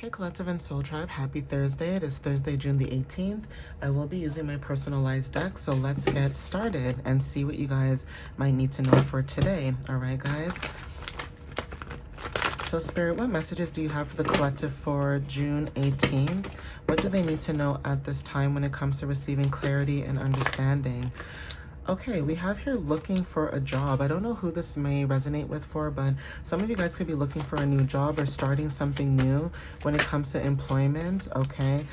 Hey Collective and Soul Tribe, happy Thursday. It is Thursday, June the 18th. I will be using my personalized deck, so let's get started and see what you guys might need to know for today. All right, guys? So Spirit, what messages do you have for the collective for June 18th? What do they need to know at this time when it comes to receiving clarity and understanding? Okay, we have here looking for a job. I don't know who this may resonate with for, but some of you guys could be looking for a new job or starting something new when it comes to employment, okay?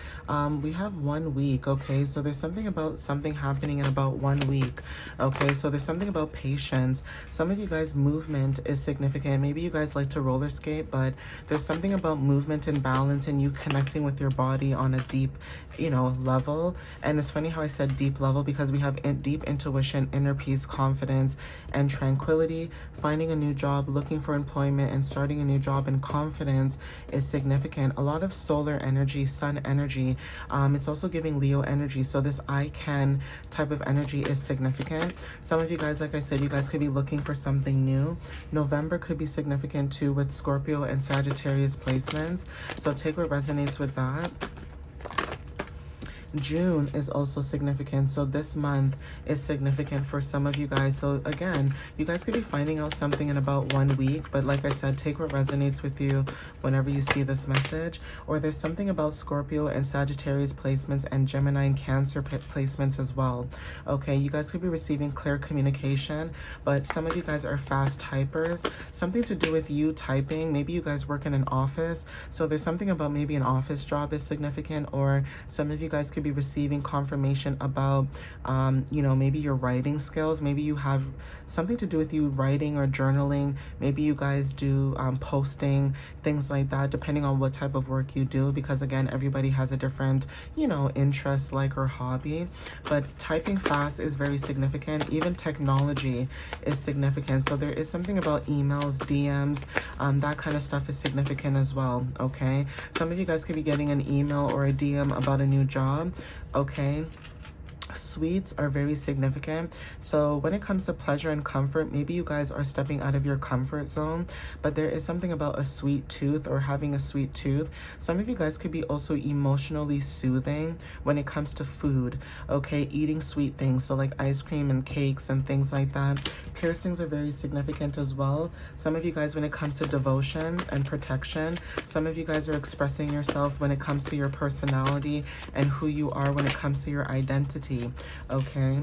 We have 1 week, okay? So there's something about something happening in about 1 week, okay? So there's something about patience. Some of you guys' movement is significant. Maybe you guys like to roller skate, but there's something about movement and balance and you connecting with your body on a deep, level. And it's funny how I said deep level because we have deep intuition, inner peace, confidence, and tranquility. Finding a new job, looking for employment, and starting a new job in confidence is significant. A lot of solar energy, sun energy. It's also giving Leo energy. So this I can type of energy is significant. Some of you guys, like I said, you guys could be looking for something new. November could be significant too with Scorpio and Sagittarius placements. So take what resonates with that. June is also significant, so this month is significant for some of you guys. So again, you guys could be finding out something in about 1 week, but like I said, take what resonates with you whenever you see this message. Or there's something about Scorpio and Sagittarius placements and Gemini and Cancer placements as well. Okay, you guys could be receiving clear communication, but some of you guys are fast typers. Something to do with you typing. Maybe you guys work in an office, so there's something about maybe an office job is significant, or some of you guys could be receiving confirmation about maybe your writing skills. Maybe you have something to do with you writing or journaling. Maybe you guys do posting, things like that, depending on what type of work you do, because again, everybody has a different interest, like, or hobby. But typing fast is very significant. Even technology is significant. So there is something about emails, DMs, that kind of stuff is significant as well. Okay, some of you guys could be getting an email or a DM about a new job. Okay, sweets are very significant. So when it comes to pleasure and comfort, maybe you guys are stepping out of your comfort zone, but there is something about a sweet tooth or having a sweet tooth. Some of you guys could be also emotionally soothing when it comes to food. Okay, eating sweet things, so like ice cream and cakes and things like that. Piercings are very significant as well. Some of you guys, when it comes to devotion and protection, some of you guys are expressing yourself when it comes to your personality and who you are when it comes to your identity. Okay,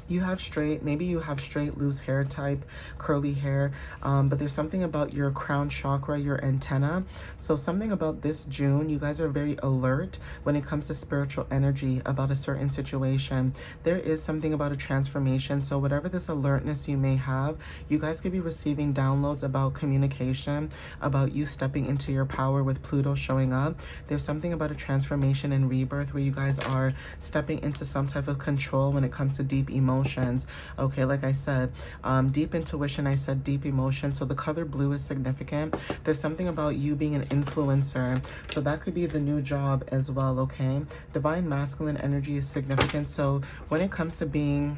you have straight, maybe you have straight loose hair type, curly hair, but there's something about your crown chakra, your antenna. So something about this June, you guys are very alert when it comes to spiritual energy about a certain situation. There is something about a transformation. So whatever this alertness you may have, you guys could be receiving downloads about communication, about you stepping into your power with Pluto showing up. There's something about a transformation and rebirth where you guys are stepping into some type of control when it comes to deep emotions. Okay, like I said, deep intuition, I said deep emotion. So the color blue is significant. There's something about you being an influencer, so that could be the new job as well. Okay, divine masculine energy is significant. So when it comes to being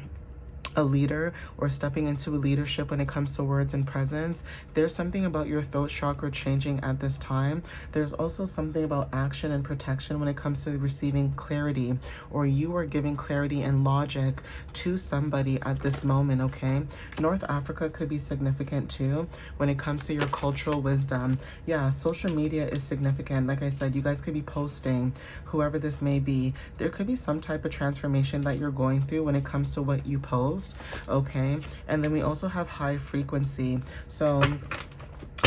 a leader or stepping into leadership when it comes to words and presence, there's something about your throat chakra changing at this time. There's also something about action and protection when it comes to receiving clarity, or you are giving clarity and logic to somebody at this moment. Okay, North Africa could be significant too when it comes to your cultural wisdom. Yeah, social media is significant. Like I said, you guys could be posting, whoever this may be. There could be some type of transformation that you're going through when it comes to what you post. Okay, and then we also have high frequency. So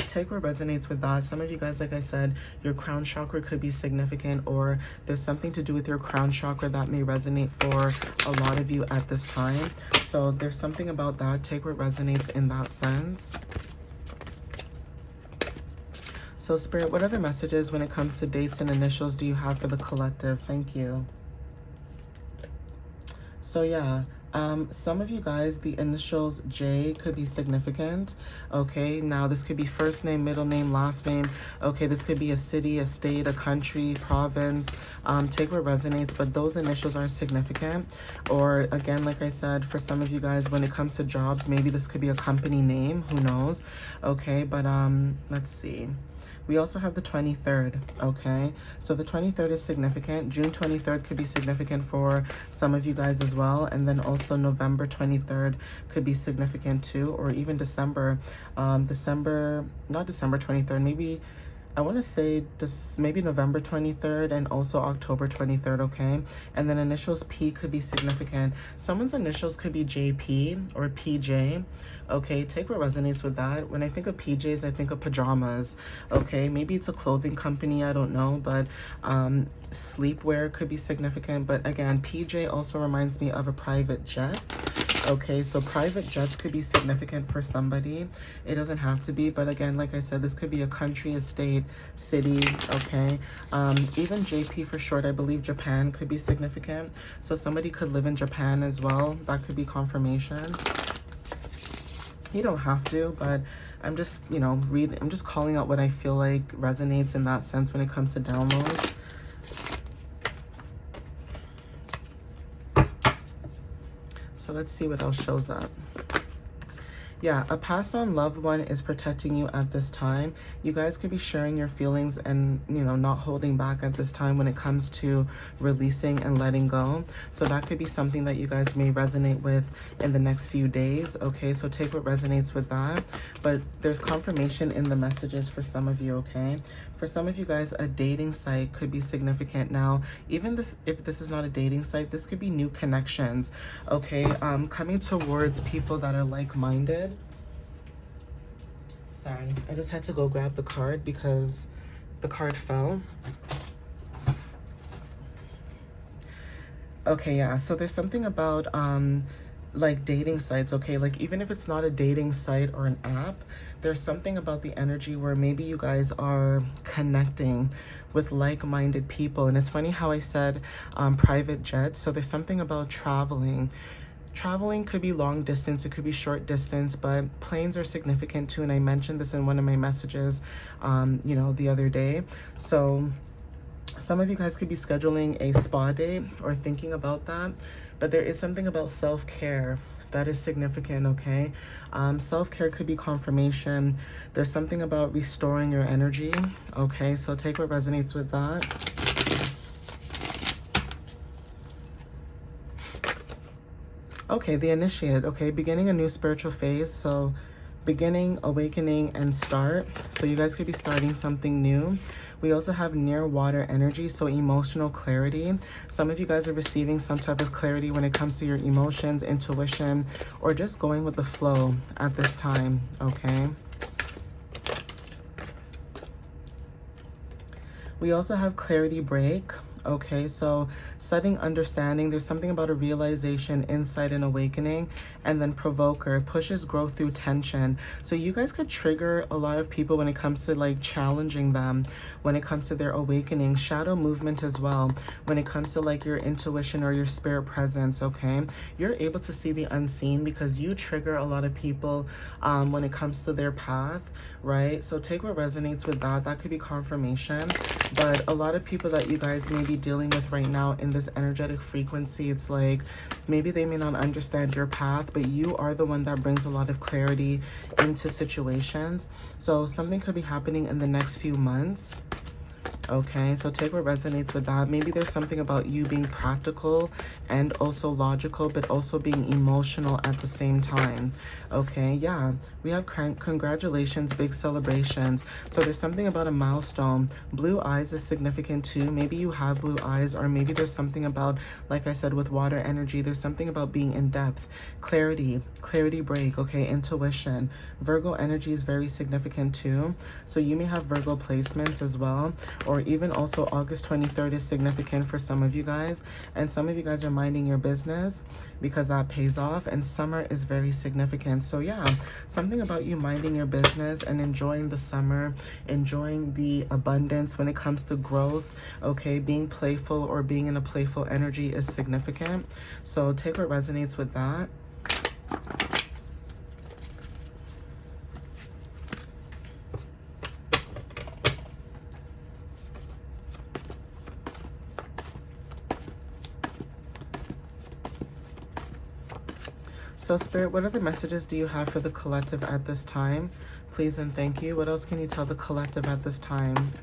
take what resonates with that. Some of you guys, like I said, your crown chakra could be significant, or there's something to do with your crown chakra that may resonate for a lot of you at this time. So there's something about that. Take what resonates in that sense. So Spirit, what other messages when it comes to dates and initials do you have for the collective? Thank you. So yeah, some of you guys, the initials J could be significant. Okay, now this could be first name, middle name, last name. Okay, this could be a city, a state, a country, province. Take what resonates, but those initials are significant. Or again, like I said, for some of you guys, when it comes to jobs, maybe this could be a company name, who knows. Okay, but let's see. We also have the 23rd, okay? So the 23rd is significant. June 23rd could be significant for some of you guys as well. And then also November 23rd could be significant too, or even December. Not December 23rd, maybe I want to say this, maybe November 23rd and also October 23rd, okay? And then initials P could be significant. Someone's initials could be JP or PJ, okay? Take what resonates with that. When I think of PJs, I think of pajamas, okay? Maybe it's a clothing company, I don't know, but sleepwear could be significant. But again, PJ also reminds me of a private jet. Okay, so private jets could be significant for somebody. It doesn't have to be, but again, like I said, this could be a country, a state, city, okay? Even JP for short, I believe Japan could be significant. So somebody could live in Japan as well. That could be confirmation. You don't have to, but I'm just, you know, I'm just calling out what I feel like resonates in that sense when it comes to downloads. So let's see what else shows up. Yeah, a passed on loved one is protecting you at this time. You guys could be sharing your feelings and, you know, not holding back at this time when it comes to releasing and letting go. So that could be something that you guys may resonate with in the next few days. Okay, so take what resonates with that. But there's confirmation in the messages for some of you, okay? For some of you guys, a dating site could be significant. Now, even this, if this is not a dating site, this could be new connections, okay? Coming towards people that are like-minded. Sorry, I just had to go grab the card because the card fell. Okay, yeah, so there's something about like dating sites, okay? Like even if it's not a dating site or an app, there's something about the energy where maybe you guys are connecting with like-minded people. And it's funny how I said private jets. So there's something about traveling. Traveling could be long distance, it could be short distance, but planes are significant too. And I mentioned this in one of my messages, you know, the other day. So some of you guys could be scheduling a spa date or thinking about that, but there is something about self-care that is significant, okay? Self-care could be confirmation. There's something about restoring your energy, okay? So take what resonates with that. Okay, the initiate, okay, beginning a new spiritual phase. So beginning, awakening, and start. So you guys could be starting something new. We also have near water energy, so emotional clarity. Some of you guys are receiving some type of clarity when it comes to your emotions, intuition, or just going with the flow at this time, okay? We also have clarity break. Okay, so setting understanding, there's something about a realization, insight, and awakening. And then provoker pushes growth through tension. So you guys could trigger a lot of people when it comes to like challenging them, when it comes to their awakening. Shadow movement as well, when it comes to like your intuition or your spirit presence, okay? You're able to see the unseen because you trigger a lot of people when it comes to their path, right? So take what resonates with that. That could be confirmation. But a lot of people that you guys may be dealing with right now in this energetic frequency, it's like maybe they may not understand your path, but you are the one that brings a lot of clarity into situations. So something could be happening in the next few months. Okay, so take what resonates with that. Maybe there's something about you being practical and also logical, but also being emotional at the same time. Okay, yeah, we have congratulations, big celebrations. So there's something about a milestone. Blue eyes is significant too. Maybe you have blue eyes, or maybe there's something about, like I said, with water energy, there's something about being in depth. Clarity break, okay, intuition. Virgo energy is very significant too. So you may have Virgo placements as well, or even also August 23rd is significant for some of you guys. And some of you guys are minding your business because that pays off. And summer is very significant. So yeah, something about you minding your business and enjoying the summer, enjoying the abundance when it comes to growth, okay? Being playful or being in a playful energy is significant. So take what resonates with that. So Spirit, what other messages do you have for the collective at this time? Please and thank you. What else can you tell the collective at this time?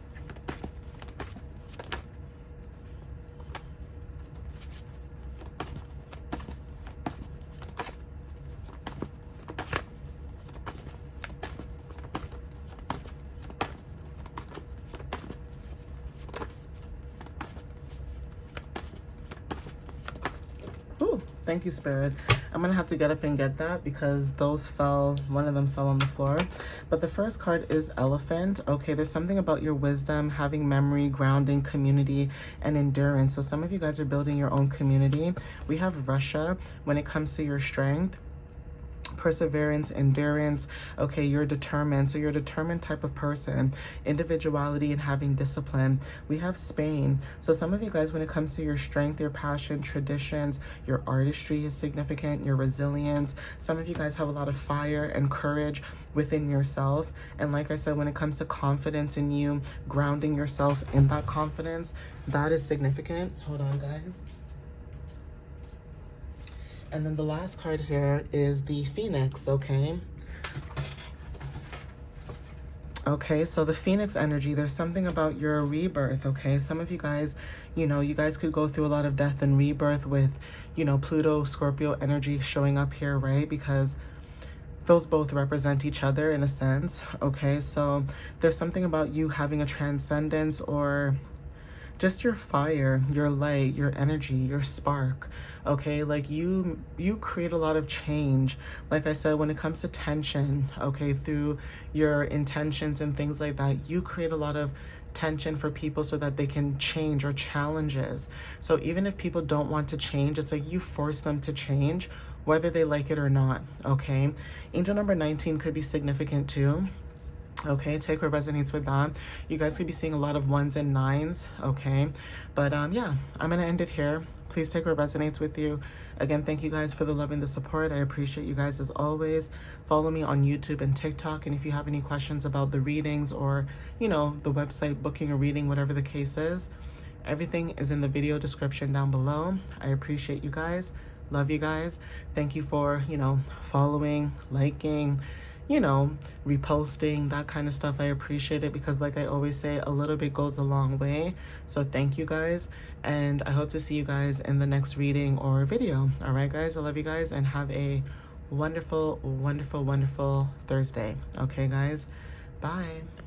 Ooh, thank you, Spirit. I'm gonna have to get up and get that because those fell, one of them fell on the floor. But the first card is Elephant. Okay, there's something about your wisdom, having memory, grounding, community, and endurance. So some of you guys are building your own community. We have Russia when it comes to your strength, perseverance, endurance. Okay, you're determined. So you're a determined type of person. Individuality and having discipline. We have Spain. So some of you guys, when it comes to your strength, your passion, traditions, your artistry is significant, your resilience. Some of you guys have a lot of fire and courage within yourself. And like I said, when it comes to confidence in you, grounding yourself in that confidence, that is significant. Hold on, guys. And then the last card here is the Phoenix, okay? Okay, so the Phoenix energy, there's something about your rebirth, okay? Some of you guys, you know, you guys could go through a lot of death and rebirth with, you know, Pluto, Scorpio energy showing up here, right? Because those both represent each other in a sense, okay? So there's something about you having a transcendence or just your fire, your light, your energy, your spark, okay? Like you create a lot of change. Like I said, when it comes to tension, okay, through your intentions and things like that, you create a lot of tension for people so that they can change, or challenges. So even if people don't want to change, it's like you force them to change, whether they like it or not, okay? Angel number 19 could be significant too. Okay, take what resonates with that. You guys could be seeing a lot of 1s and 9s, okay? But yeah, I'm gonna end it here. Please take what resonates with you. Again, thank you guys for the love and the support. I appreciate you guys as always. Follow me on YouTube and TikTok. And if you have any questions about the readings or, you know, the website, booking a reading, whatever the case is, everything is in the video description down below. I appreciate you guys. Love you guys. Thank you for, you know, following, liking, you know, reposting, that kind of stuff. I appreciate it because like I always say, a little bit goes a long way. So thank you guys. And I hope to see you guys in the next reading or video. All right, guys, I love you guys and have a wonderful, wonderful, wonderful Thursday. Okay, guys, bye.